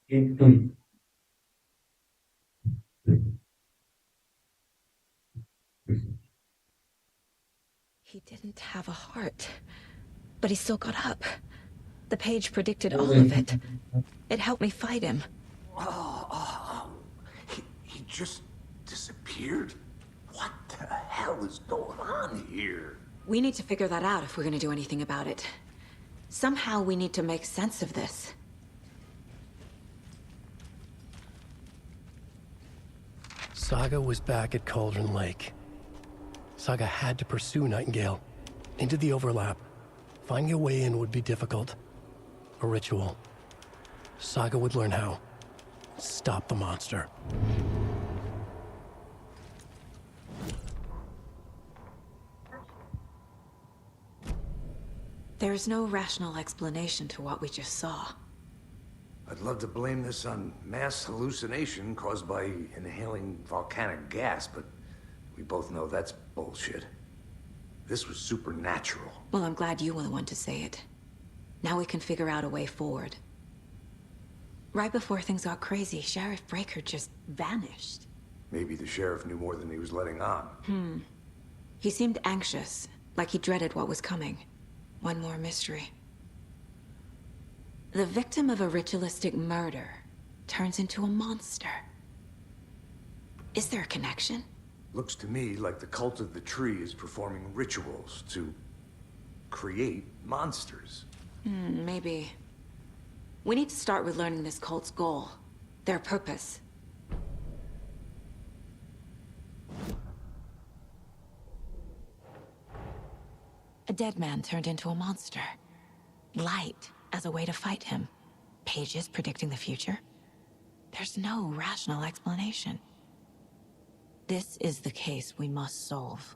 He didn't have a heart, but he still got up. The page predicted all of it. It helped me fight him. He just disappeared? What the hell is going on here? We need to figure that out if we're gonna do anything about it. Somehow we need to make sense of this. Saga was back at Cauldron Lake. Saga had to pursue Nightingale. Into the overlap. Finding a way in would be difficult. A ritual. Saga would learn how. Stop the monster. There's no rational explanation to what we just saw. I'd love to blame this on mass hallucination caused by inhaling volcanic gas, but we both know that's bullshit. This was supernatural. Well, I'm glad you were the one to say it. Now we can figure out a way forward. Right before things got crazy, Sheriff Breaker just vanished. Maybe the sheriff knew more than he was letting on. He seemed anxious, like he dreaded what was coming. One more mystery. The victim of a ritualistic murder turns into a monster. Is there a connection? Looks to me like the cult of the tree is performing rituals to create monsters. Maybe. We need to start with learning this cult's goal. Their purpose. A dead man turned into a monster. Light as a way to fight him. Pages predicting the future. There's no rational explanation. This is the case we must solve.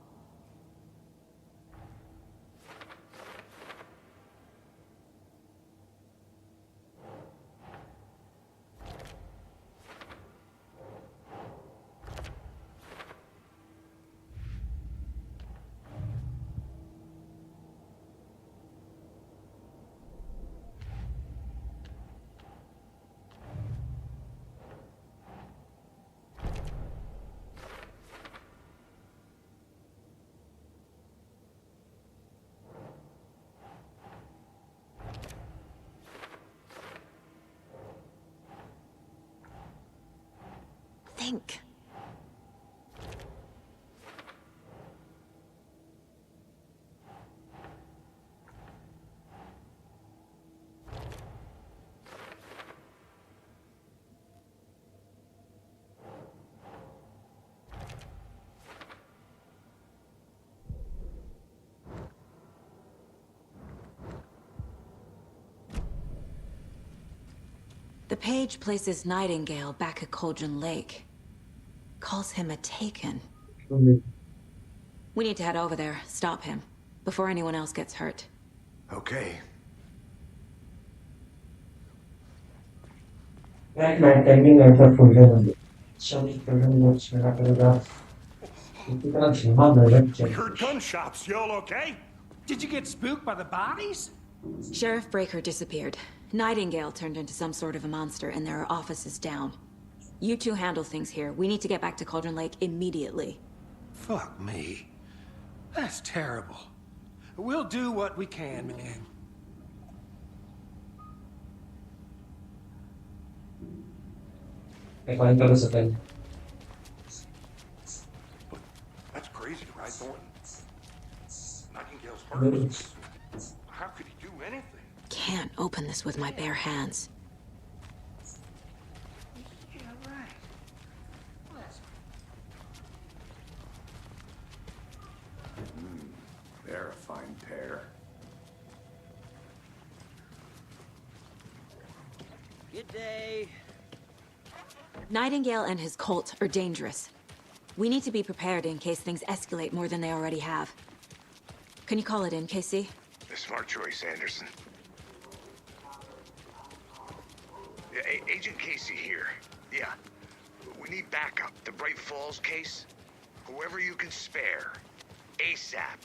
Think. The page places Nightingale back at Cauldron Lake. Calls him a Taken. We need to head over there, stop him, before anyone else gets hurt. Okay. Timing answer fusion. Notes paragraph. We heard gunshots. Y'all okay? Did you get spooked by the bodies? Sheriff Breaker disappeared. Nightingale turned into some sort of a monster, and there are offices down. You two handle things here. We need to get back to Cauldron Lake immediately. Fuck me. That's terrible. We'll do what we can, man. May kunin ka ba sa pen? That's crazy, right, Thornton? Nightingale's Ano? hurt. How could he do anything? Can't open this with my bare hands. Yeah, right. They're a fine pair. Good day. Nightingale and his cult are dangerous. We need to be prepared in case things escalate more than they already have. Can you call it in, Casey? A smart choice, Anderson. Yeah, Agent Casey here. Yeah. We need backup. The Bright Falls case. Whoever you can spare. ASAP.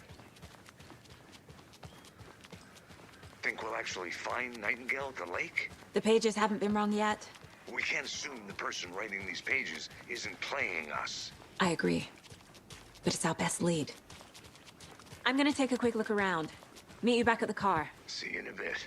Think we'll actually find Nightingale at the lake? The pages haven't been wrong yet. We can't assume the person writing these pages isn't playing us. I agree. But it's our best lead. I'm gonna take a quick look around. Meet you back at the car. See you in a bit.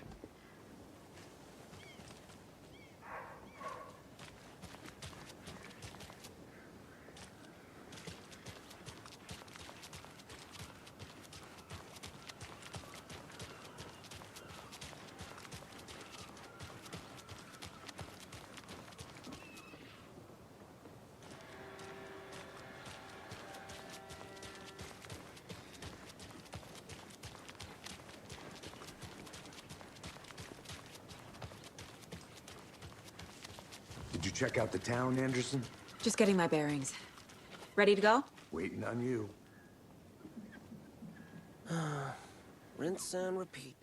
Did you check out the town, Anderson? Just getting my bearings. Ready to go? Waiting on you. Rinse and repeat.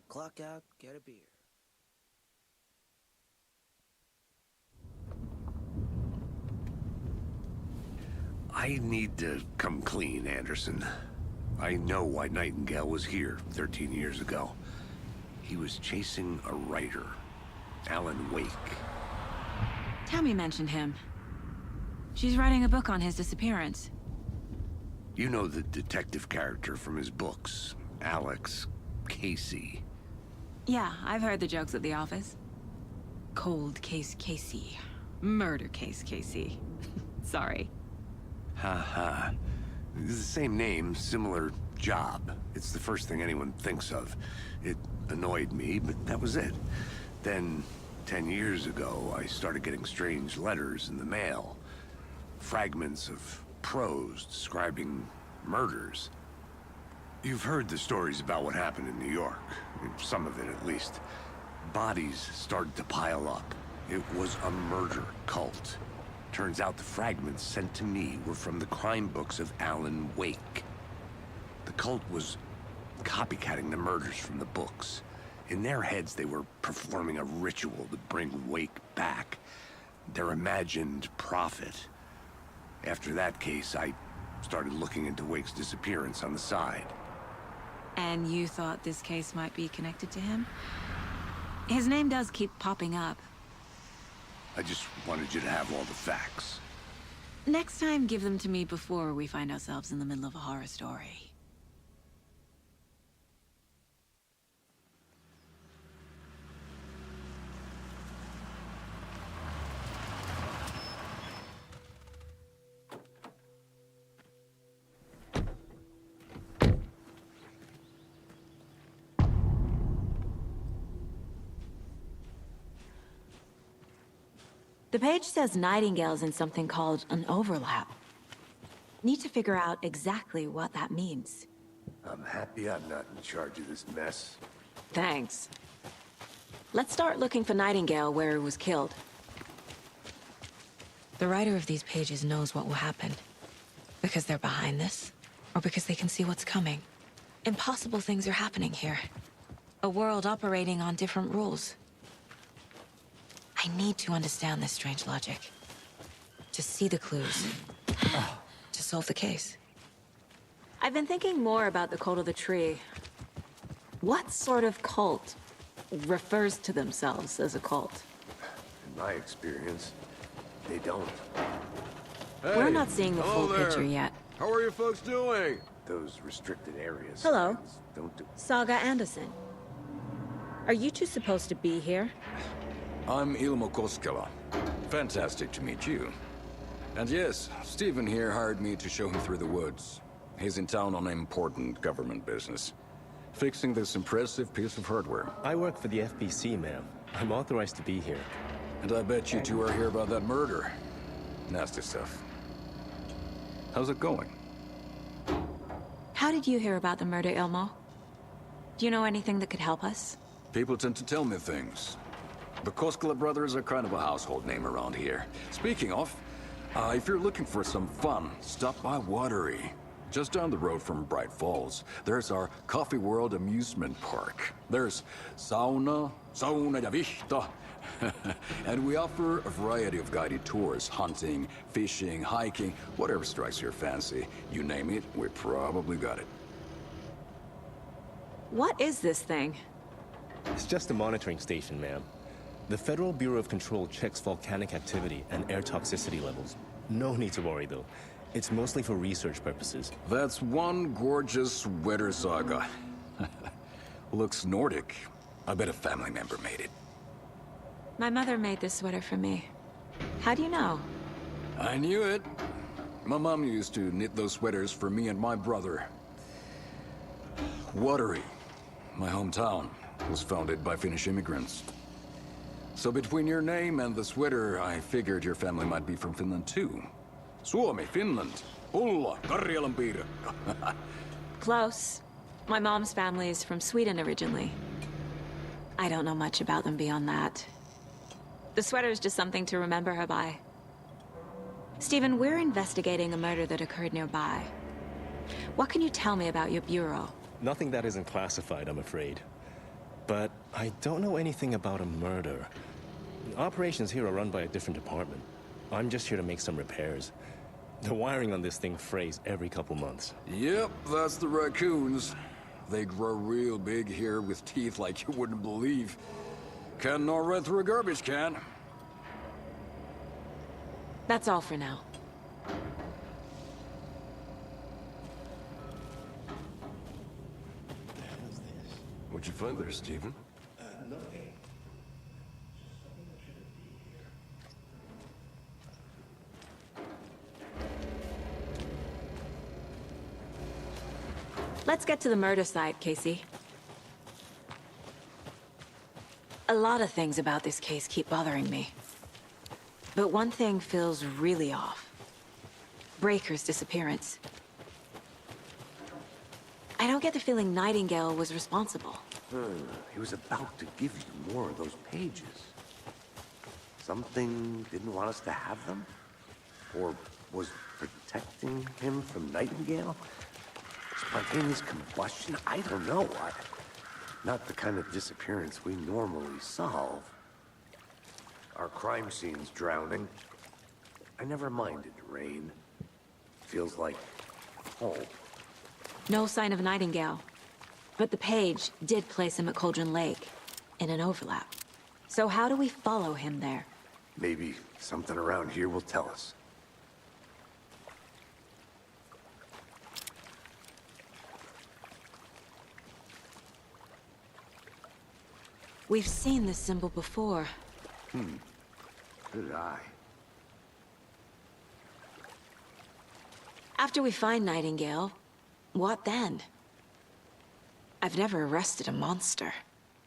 Clock out, get a beer. I need to come clean, Anderson. I know why Nightingale was here 13 years ago. He was chasing a writer, Alan Wake. Tammy mentioned him. She's writing a book on his disappearance. You know the detective character from his books, Alex Casey. Yeah, I've heard the jokes at the office. Cold case Casey. Murder case Casey. Sorry. Ha ha. It's the same name, similar job. It's the first thing anyone thinks of. It annoyed me, but that was it. Then, 10 years ago, I started getting strange letters in the mail. Fragments of prose describing murders. You've heard the stories about what happened in New York. Some of it, at least. Bodies started to pile up. It was a murder cult. Turns out the fragments sent to me were from the crime books of Alan Wake. The cult was copycatting the murders from the books. In their heads, they were performing a ritual to bring Wake back. Their imagined prophet. After that case, I started looking into Wake's disappearance on the side. And you thought this case might be connected to him? His name does keep popping up. I just wanted you to have all the facts. Next time, give them to me before we find ourselves in the middle of a horror story. The page says Nightingale's in something called an overlap. Need to figure out exactly what that means. I'm happy I'm not in charge of this mess. Thanks. Let's start looking for Nightingale where he was killed. The writer of these pages knows what will happen. Because they're behind this, or because they can see what's coming. Impossible things are happening here. A world operating on different rules. I need to understand this strange logic. To see the clues. To solve the case. I've been thinking more about the code of the tree. What sort of cult refers to themselves as a cult? In my experience, they don't. We're not seeing the full picture yet. How are you folks doing? Those restricted areas. Hello. signs Don't do. Saga Anderson. Are you two supposed to be here? I'm Ilmo Koskela. Fantastic to meet you. And yes, Stephen here hired me to show him through the woods. He's in town on important government business. Fixing this impressive piece of hardware. I work for the FBC, ma'am. I'm authorized to be here. And I bet you two are here about that murder. Nasty stuff. How's it going? How did you hear about the murder, Ilmo? Do you know anything that could help us? People tend to tell me things. The Koskela brothers are kind of a household name around here. Speaking of, if you're looking for some fun, stop by Watery. Just down the road from Bright Falls, there's our Coffee World amusement park. There's sauna ja vihta. And we offer a variety of guided tours, hunting, fishing, hiking, whatever strikes your fancy. You name it, we probably got it. What is this thing? It's just a monitoring station, ma'am. The Federal Bureau of Control checks volcanic activity and air toxicity levels. No need to worry, though. It's mostly for research purposes. That's one gorgeous weather saga. Looks Nordic. I bet a family member made it. My mother made this sweater for me. How do you know? I knew it. My mom used to knit those sweaters for me and my brother. Watery, my hometown, was founded by Finnish immigrants. So between your name and the sweater, I figured your family might be from Finland too. Suomi, Finland, Ulla, Karjalanpiirre. Close. My mom's family is from Sweden originally. I don't know much about them beyond that. The sweater is just something to remember her by. Stephen, we're investigating a murder that occurred nearby. What can you tell me about your bureau? Nothing that isn't classified, I'm afraid. But I don't know anything about a murder. Operations here are run by a different department. I'm just here to make some repairs. The wiring on this thing frays every couple months. Yep, that's the raccoons. They grow real big here with teeth like you wouldn't believe. Can't gnaw right through a garbage can. That's all for now. What'd you find there, Stephen? Nothing. Let's get to the murder site, Casey. A lot of things about this case keep bothering me. But one thing feels really off. Breaker's disappearance. I don't get the feeling Nightingale was responsible. He was about to give you more of those pages. Something didn't want us to have them? Or was protecting him from Nightingale? Spontaneous combustion? I don't know. Not the kind of disappearance we normally solve. Our crime scene's drowning. I never minded rain. Feels like home. No sign of Nightingale. But the page did place him at Cauldron Lake, in an overlap. So how do we follow him there? Maybe something around here will tell us. We've seen this symbol before. Good eye. After we find Nightingale, what then? I've never arrested a monster.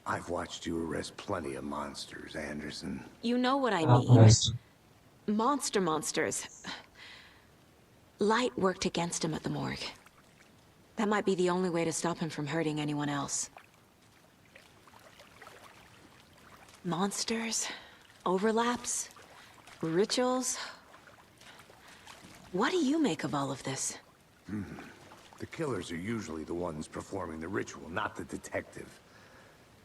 I've watched you arrest plenty of monsters, Anderson. You know what I Ah, mean. nice. Monsters. Light worked against him at the morgue. That might be the only way to stop him from hurting anyone else. Monsters? Overlaps? Rituals? What do you make of all of this? The killers are usually the ones performing the ritual, not the detective.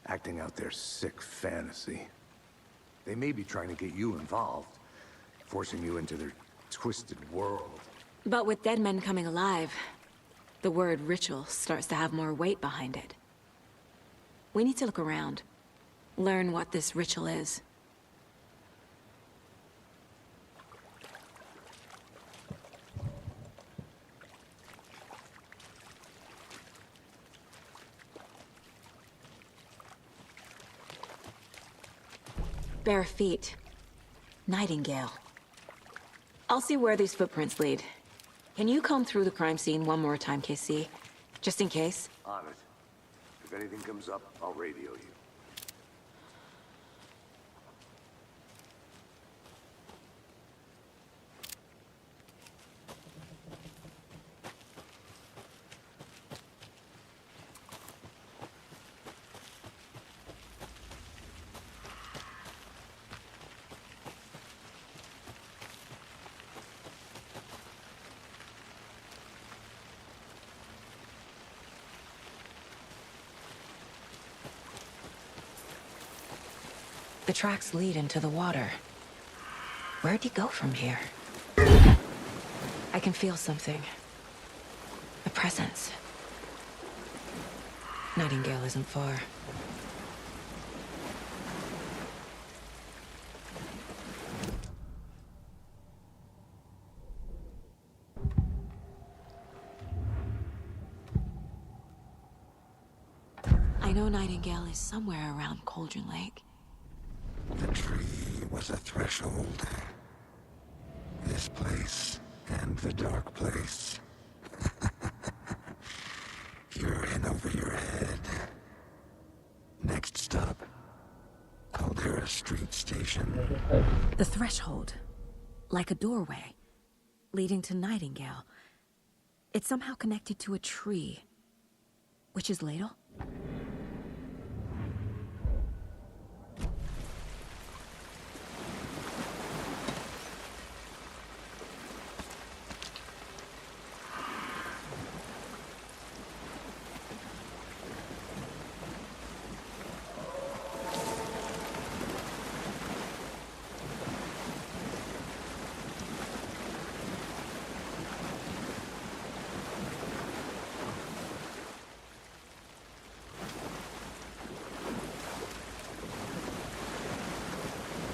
Acting out their sick fantasy. They may be trying to get you involved, forcing you into their twisted world. But with dead men coming alive, the word ritual starts to have more weight behind it. We need to look around. Learn what this ritual is. Bare feet. Nightingale. I'll see where these footprints lead. Can you comb through the crime scene one more time, KC? Just in case? On it. If anything comes up, I'll radio you. The tracks lead into the water. Where'd he go from here? I can feel something. A presence. Nightingale isn't far. I know Nightingale is somewhere around Cauldron Lake. The tree was a threshold. This place and the dark place. You're in over your head. Next stop, Caldera Street Station. The threshold. Like a doorway. Leading to Nightingale. It's somehow connected to a tree. Witch's Ladle?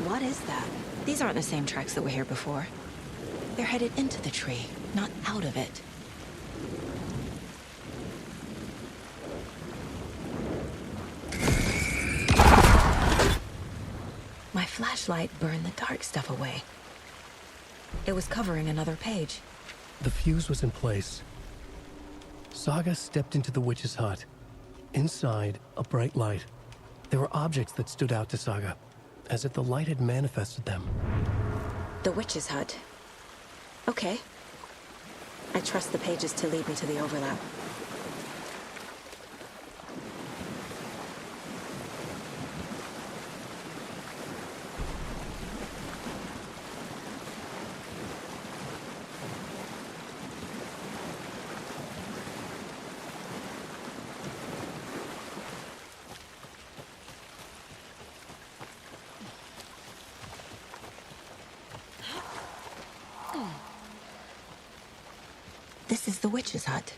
What is that? These aren't the same tracks that were here before. They're headed into the tree, not out of it. My flashlight burned the dark stuff away. It was covering another page. The fuse was in place. Saga stepped into the witch's hut. Inside, a bright light. There were objects that stood out to Saga, as if the light had manifested them. The witch's hut. Okay. I trust the pages to lead me to the overlap. This is the witch's hut.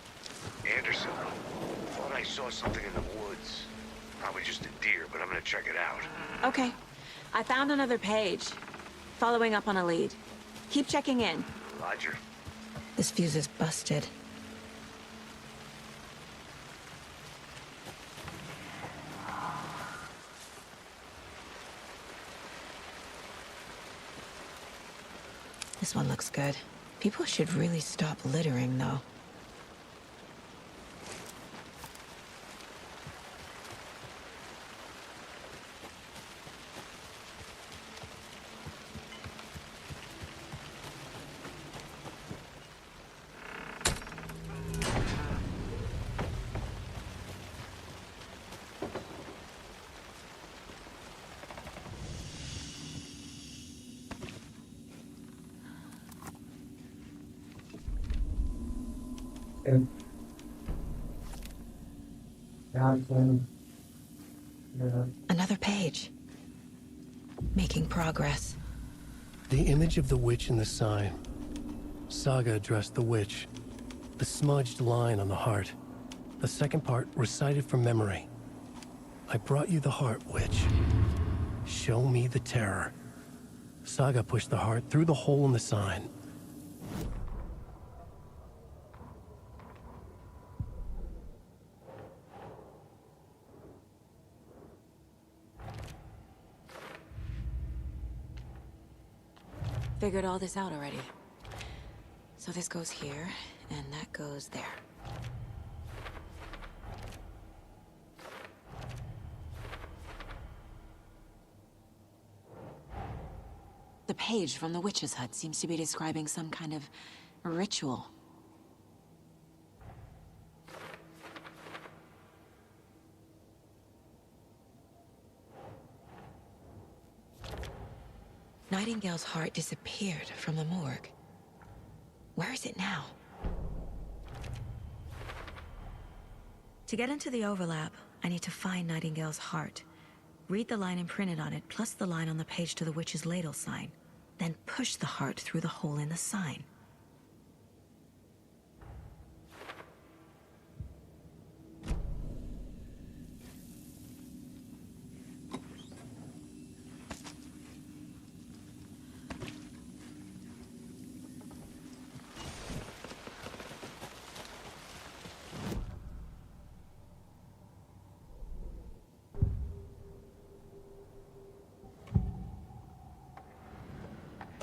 Anderson, thought I saw something in the woods. Probably just a deer, but I'm gonna check it out. Okay. I found another page. Following up on a lead. Keep checking in. Roger. This fuse is busted. This one looks good. People should really stop littering, though. Another page. Making progress. The image of the witch in the sign. Saga addressed the witch. The smudged line on the heart. The second part recited from memory. I brought you the heart, witch. Show me the terror. Saga pushed the heart through the hole in the sign. Figured all this out already. So this goes here, and that goes there. The page from the witch's hut seems to be describing some kind of ritual. Nightingale's heart disappeared from the morgue. Where is it now? To get into the overlap, I need to find Nightingale's heart. Read the line imprinted on it, plus the line on the page to the witch's ladle sign. Then push the heart through the hole in the sign.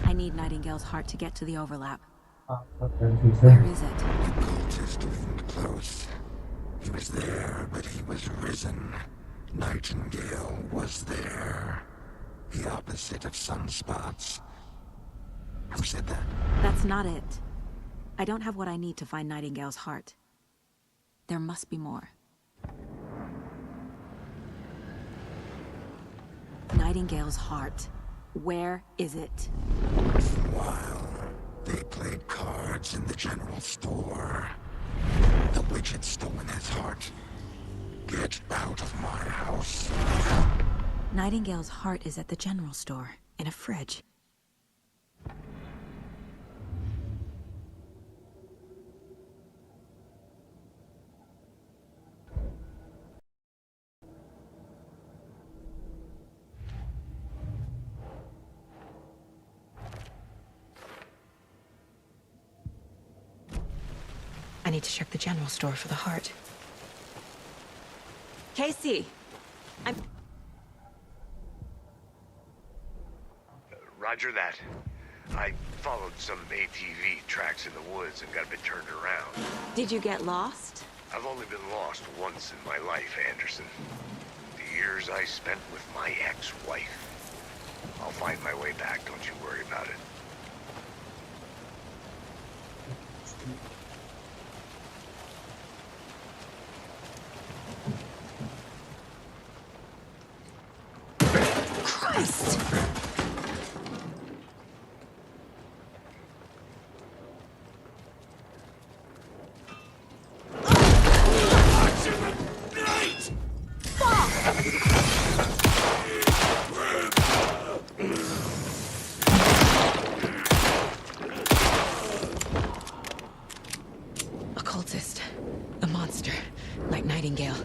I need Nightingale's heart to get to the overlap. Where is it? The cultist leaned close. He was there, but he was risen. Nightingale was there. The opposite of sunspots. Who said that? That's not it. I don't have what I need to find Nightingale's heart. There must be more. Nightingale's heart. Where is it? While they played cards in the general store, the witch had stolen his heart. Get out of my house. Nightingale's heart is at the general store, in a fridge. I need to check the general store for the heart. Casey! Roger that. I followed some ATV tracks in the woods and got a bit turned around. Did you get lost? I've only been lost once in my life, Anderson. The years I spent with my ex-wife. I'll find my way back, don't you worry about it. Christ! A cultist. A monster. Like Nightingale.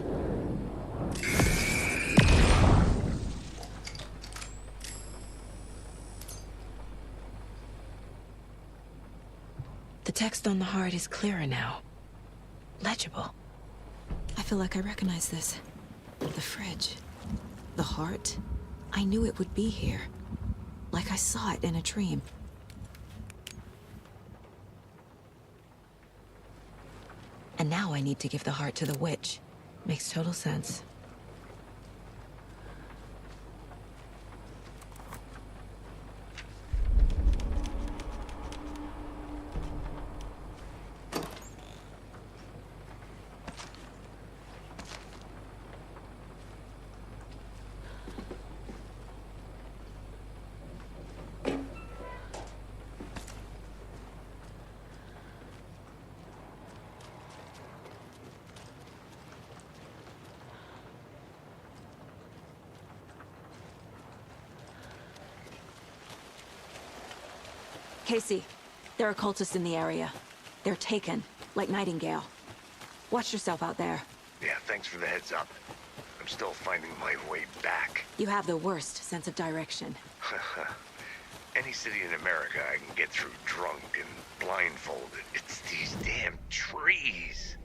The text on the heart is clearer now. Legible. I feel like I recognize this. The fridge. The heart. I knew it would be here. Like I saw it in a dream. And now I need to give the heart to the witch. Makes total sense. Casey, there are cultists in the area. They're taken, like Nightingale. Watch yourself out there. Yeah, thanks for the heads up. I'm still finding my way back. You have the worst sense of direction. Any city in America I can get through drunk and blindfolded. It's these damn trees.